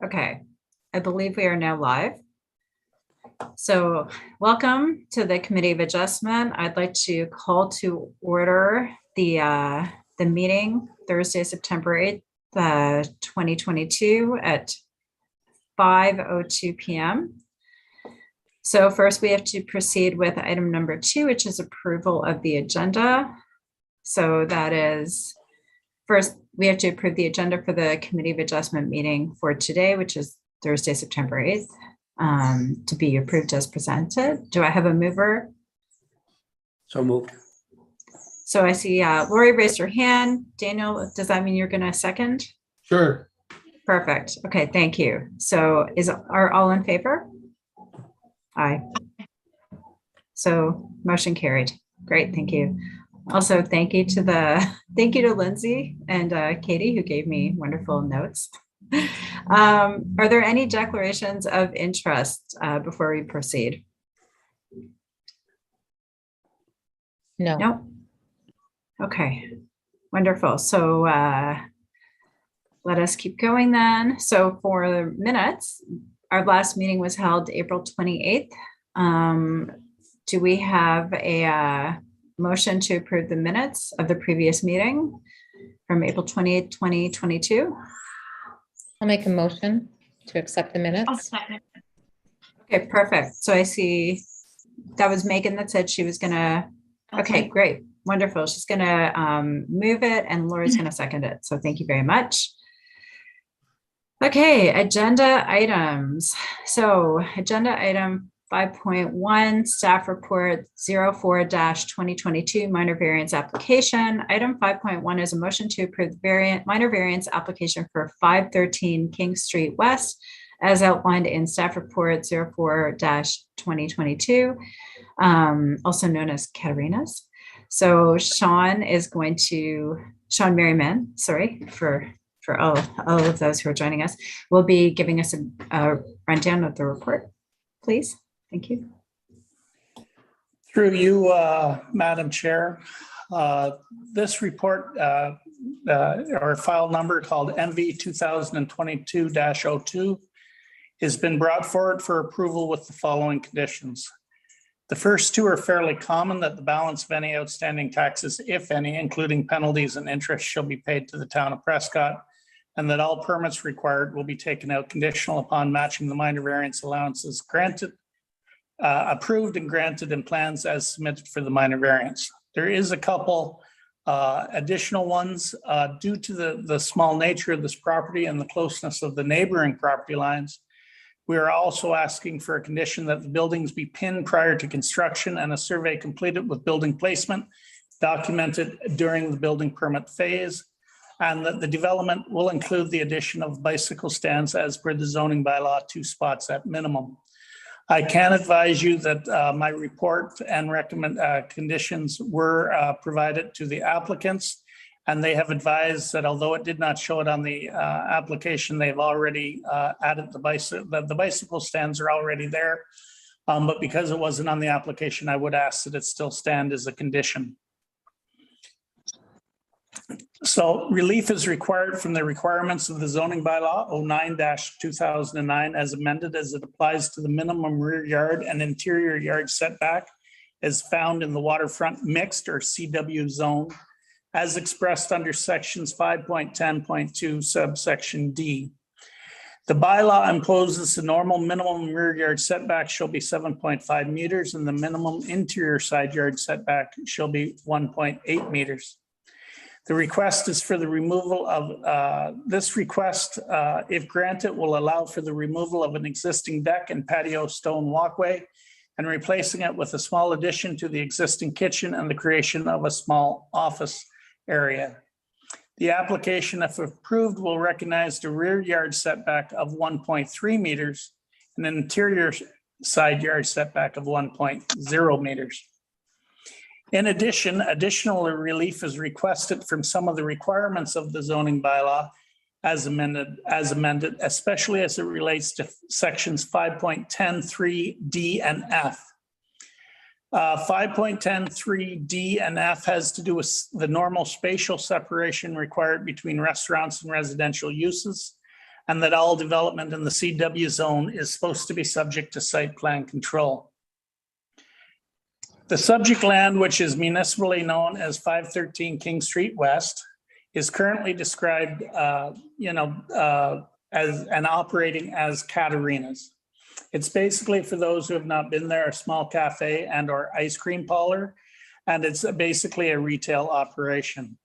Okay, I believe we are now live. So welcome to the Committee of Adjustment. I'd like to call to order the meeting Thursday, September 8th, 2022 at 5:02 p.m. So first we have to proceed with item number 2, which is approval of the agenda. So that is, first we have to approve the agenda for the Committee of Adjustment meeting for today, which is Thursday, September 8th, to be approved as presented. Do I have a mover? So moved. So I see Lori raised her hand. Daniel, does that mean you're going to second? Sure. Perfect. Okay, thank you. So are all in favor? Aye. So motion carried. Great, thank you. Also, thank you to Lindsay and Katie, who gave me wonderful notes. Are there any declarations of interest before we proceed? No. No. Okay, wonderful. So let us keep going then. So for the minutes, our last meeting was held April 28th. Do we have a motion to approve the minutes of the previous meeting from April 28th, 2022? I'll make a motion to accept the minutes. Okay, perfect. So I see that was Megan that said she was gonna, okay, great, wonderful. She's gonna move it and Lori's gonna second it. So thank you very much. Okay, agenda items. So agenda item 5.1, staff report 04-2022 minor variance application. Item 5.1 is a motion to approve the minor variance application for 513 King Street West as outlined in staff report 04-2022, also known as Katarina's. So Sean Merriman, sorry for all of those who are joining us, will be giving us a rundown of the report, please. Thank you. Through you, Madam Chair, this report or file number called MV 2022-02 has been brought forward for approval with the following conditions. The first two are fairly common, that the balance of any outstanding taxes, if any, including penalties and interest, shall be paid to the town of Prescott, and that all permits required will be taken out conditional upon matching the minor variance allowances approved and granted in plans as submitted for the minor variance. There is a couple additional ones due to the small nature of this property and the closeness of the neighboring property lines. We are also asking for a condition that the buildings be pinned prior to construction and a survey completed with building placement documented during the building permit phase, and that the development will include the addition of bicycle stands as per the zoning bylaw, 2 spots at minimum. I can advise you that my report and recommend conditions were provided to the applicants, and they have advised that although it did not show it on the application, they've already added the bicycle stands are already there. But because it wasn't on the application, I would ask that it still stand as a condition. So relief is required from the requirements of the zoning bylaw 09-2009 as amended as it applies to the minimum rear yard and interior yard setback as found in the waterfront mixed or CW zone as expressed under sections 5.10.2 subsection D. The bylaw imposes the normal minimum rear yard setback shall be 7.5 meters and the minimum interior side yard setback shall be 1.8 meters. The request is for the removal of, this request, if granted, will allow for the removal of an existing deck and patio stone walkway and replacing it with a small addition to the existing kitchen and the creation of a small office area. The application, if approved, will recognize the rear yard setback of 1.3 meters and an interior side yard setback of 1.0 meters. In addition, additional relief is requested from some of the requirements of the zoning bylaw as amended, especially as it relates to sections 5.10(3)(d) and F. 5.10(3)(d) and F has to do with the normal spatial separation required between restaurants and residential uses. and that all development in the CW zone is supposed to be subject to site plan control. The subject land, which is municipally known as 513 King Street West, is currently described, as and operating as Catarinas. It's basically, for those who have not been there, a small cafe and or ice cream parlor, and it's basically a retail operation.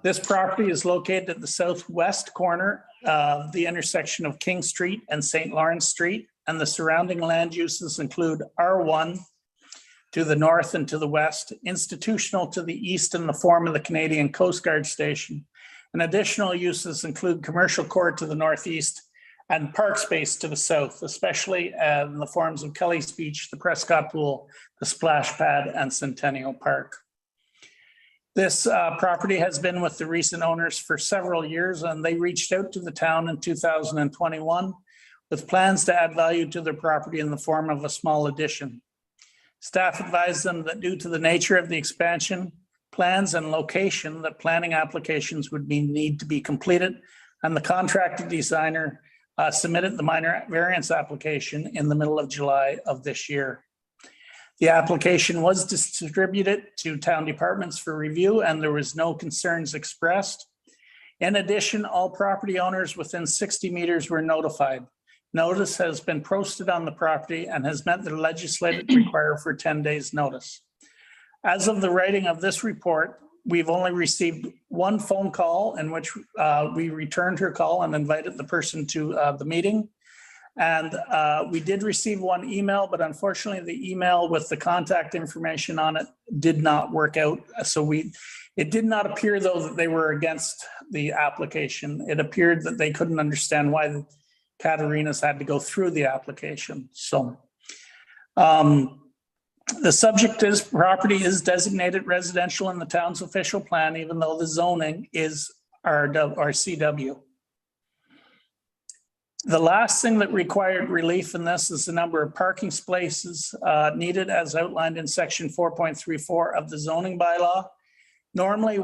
This property is located at the southwest corner of the intersection of King Street and St. Lawrence Street, and the surrounding land uses include R1 to the north and to the west, institutional to the east in the form of the Canadian Coast Guard Station, and additional uses include commercial court to the northeast and park space to the south, especially in the forms of Kelly's Beach, the Prescott Pool, the Splash Pad, and Centennial Park. This property has been with the recent owners for several years, and they reached out to the town in 2021 with plans to add value to their property in the form of a small addition. Staff advised them that due to the nature of the expansion plans and location, that planning applications would need to be completed, and the contracted designer submitted the minor variance application in the middle of July of this year. The application was distributed to town departments for review, and there was no concerns expressed. In addition, all property owners within 60 meters were notified. Notice has been posted on the property and has met the legislative requirement for 10 days notice. As of the writing of this report, we've only received one phone call in which we returned her call and invited the person to the meeting. And we did receive one email, but unfortunately the email with the contact information on it did not work out. So it did not appear though that they were against the application. It appeared that they couldn't understand why the Catarinas had to go through the application. So the subject is property is designated residential in the town's official plan, even though the zoning is RCW. The last thing that required relief in this is the number of parking spaces needed as outlined in section 4.34 of the zoning bylaw. Normally,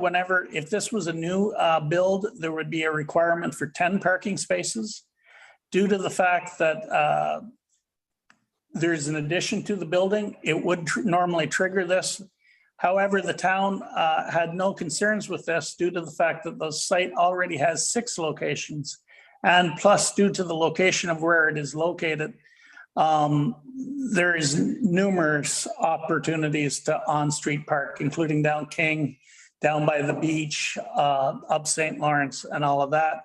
if this was a new build, there would be a requirement for 10 parking spaces. Due to the fact that there's an addition to the building, it would normally trigger this. However, the town had no concerns with this due to the fact that the site already has 6 locations. And plus, due to the location of where it is located, there is numerous opportunities to on-street park, including down King, down by the beach, up St. Lawrence and all of that.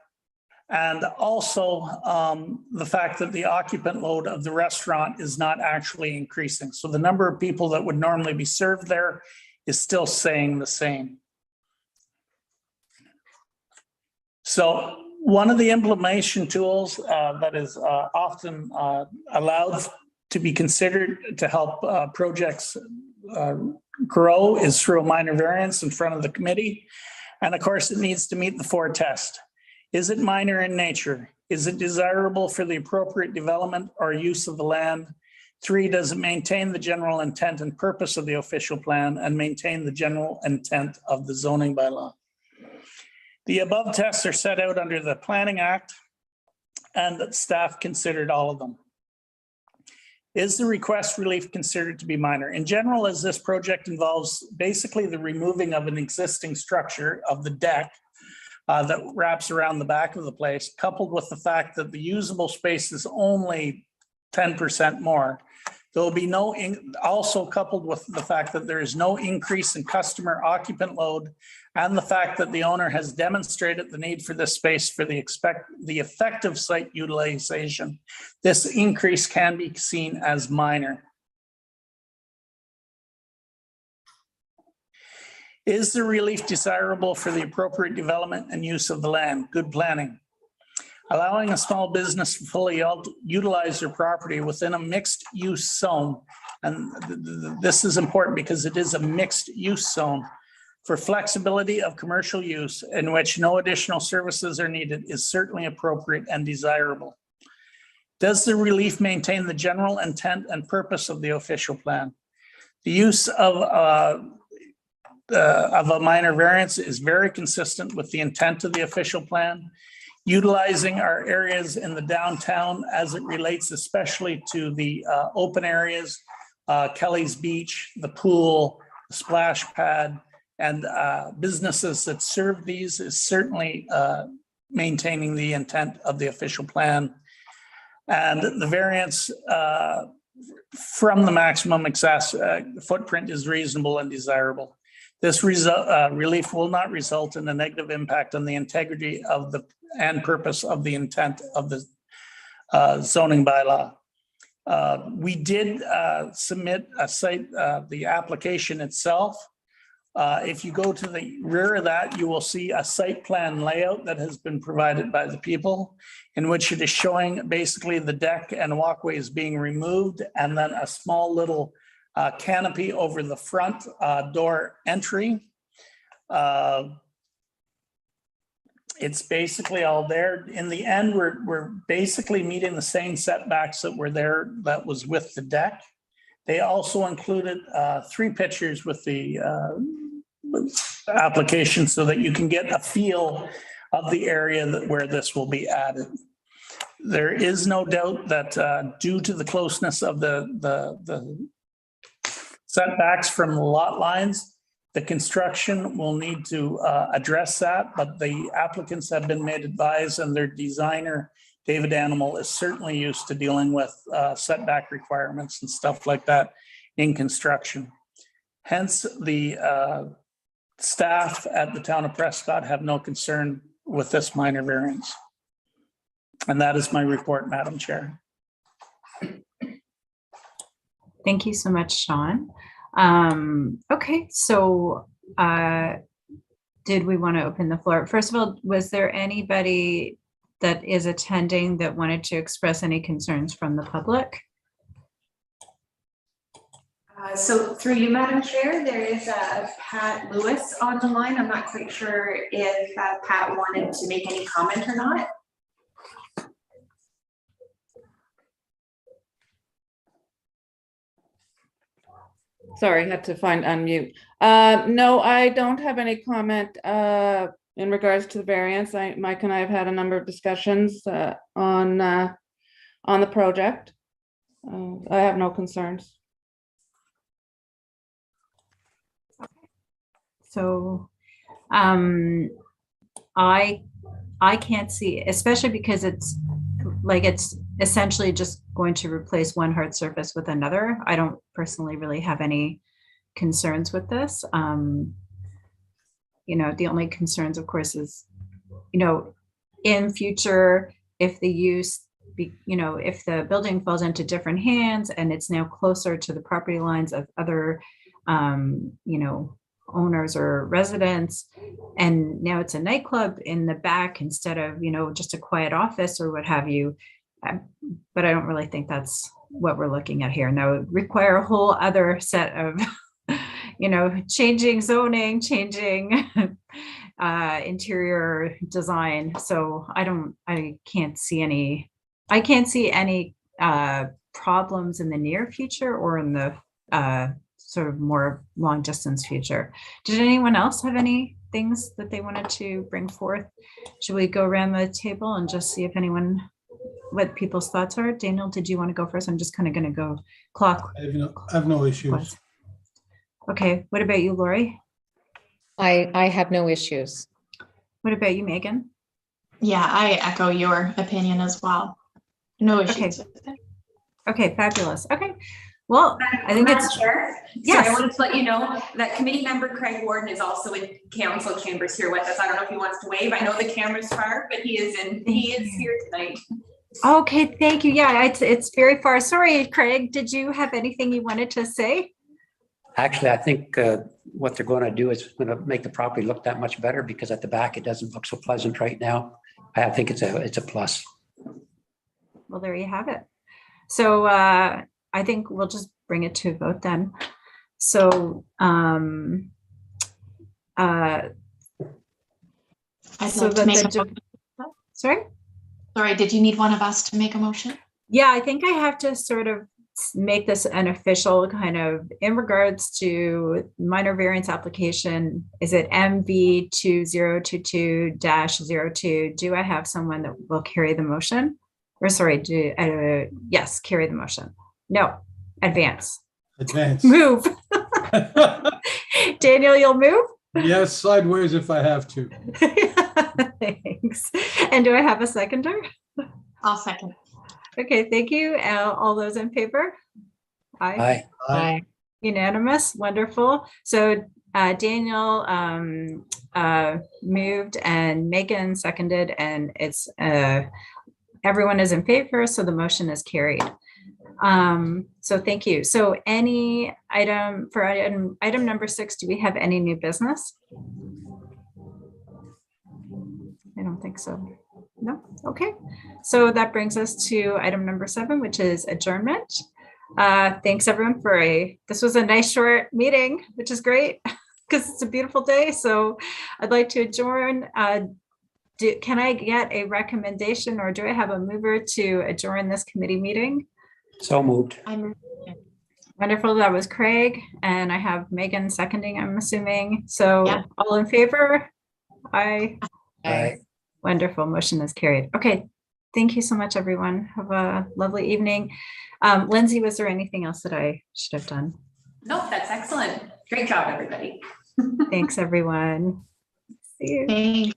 And also the fact that the occupant load of the restaurant is not actually increasing. So the number of people that would normally be served there is still staying the same. So one of the implementation tools that is often allowed to be considered to help projects grow is through a minor variance in front of the committee. And of course, it needs to meet the 4 tests. Is it minor in nature? Is it desirable for the appropriate development or use of the land? 3, does it maintain the general intent and purpose of the official plan and maintain the general intent of the zoning bylaw? The above tests are set out under the Planning Act, and that staff considered all of them. Is the request relief considered to be minor? In general, as this project involves basically the removing of an existing structure of the deck that wraps around the back of the place, coupled with the fact that the usable space is only 10% more. There will be also coupled with the fact that there is no increase in customer occupant load, and the fact that the owner has demonstrated the need for this space for the effective site utilization. This increase can be seen as minor. Is the relief desirable for the appropriate development and use of the land? Good planning. Allowing a small business to fully utilize their property within a mixed use zone. And this is important because it is a mixed use zone for flexibility of commercial use in which no additional services are needed is certainly appropriate and desirable. Does the relief maintain the general intent and purpose of the official plan? The use of a minor variance is very consistent with the intent of the official plan. utilizing our areas in the downtown as it relates especially to the open areas, Kelly's Beach, the pool, the splash pad, and businesses that serve these is certainly maintaining the intent of the official plan. And the variance from the maximum access footprint is reasonable and desirable. This relief will not result in a negative impact on the integrity of the and purpose of the intent of the zoning bylaw. We did submit a site, the application itself. If you go to the rear of that, you will see a site plan layout that has been provided by the people, in which it is showing basically the deck and walkways being removed, and then a small little canopy over the front door entry. It's basically all there. In the end, we're basically meeting the same setbacks that were there that was with the deck. They also included 3 pictures with the application so that you can get a feel of the area where this will be added. There is no doubt that due to the closeness of the setbacks from the lot lines, the construction will need to address that, but the applicants have been made advised, and their designer, David Animal, is certainly used to dealing with setback requirements and stuff like that in construction. Hence, the staff at the town of Prescott have no concern with this minor variance. And that is my report, Madam Chair. Thank you so much, Sean. Okay, so did we want to open the floor? First of all, was there anybody that is attending that wanted to express any concerns from the public? So through you, Madam Chair, there is Pat Lewis on the line. I'm not quite sure if Pat wanted to make any comment or not. Sorry, had to find unmute. No, I don't have any comment in regards to the variance. Mike and I have had a number of discussions on the project. I have no concerns. So I can't see, especially because it's essentially just going to replace one hard surface with another. I don't personally really have any concerns with this. You know, the only concerns, of course, is, you know, in future, if the use, if the building falls into different hands and it's now closer to the property lines of other, owners or residents, and now it's a nightclub in the back instead of, just a quiet office or what have you. But I don't really think that's what we're looking at here. And that would require a whole other set of, changing zoning, changing interior design. So I can't see any problems in the near future or in the sort of more long distance future. Did anyone else have any things that they wanted to bring forth? Should we go around the table and just see if what people's thoughts are? Daniel, did you want to go first? I'm just kind of going to go clock. I have no issues. Okay. What about you, Lori? I have no issues. What about you, Megan? Yeah, I echo your opinion as well. No issues with it. Okay, fabulous. Okay. Well, I think Madam it's Chair. yes. So I wanted to let you know that committee member Craig Warden is also in council chambers here with us. I don't know if he wants to wave. I know the camera's far, but he is here tonight. Okay, thank you. Yeah, it's very far. Sorry, Craig, did you have anything you wanted to say? Actually, I think what they're going to do is going to make the property look that much better, because at the back, it doesn't look so pleasant right now. I think it's a plus. Well, there you have it. So I think we'll just bring it to a vote then. So sorry? Sorry, did you need one of us to make a motion? Yeah, I think I have to sort of make this an official kind of in regards to minor variance application. Is it MV 2022-02? Do I have someone that will carry the motion? Or sorry, yes, carry the motion. No, advance. Move. Daniel, you'll move? Yes, sideways if I have to. Thanks. And do I have a seconder? I'll second. Okay, thank you. All those in favor? Aye. Aye. Unanimous, wonderful. So Daniel moved and Megan seconded, and it's everyone is in favor, so the motion is carried. So thank you. So any item for item number 6, do we have any new business? I don't think so. No. Okay. So that brings us to item number 7, which is adjournment. Thanks everyone this was a nice short meeting, which is great because it's a beautiful day. So I'd like to adjourn. Can I get a recommendation, or do I have a mover to adjourn this committee meeting? So moved. Wonderful. That was Craig, and I have Megan seconding, I'm assuming. So Yeah. all in favor? Aye. Aye. Wonderful. Motion is carried. Okay. Thank you so much, everyone. Have a lovely evening. Lindsay, was there anything else that I should have done? No, that's excellent. Great job, everybody. Thanks, everyone. See you. Thank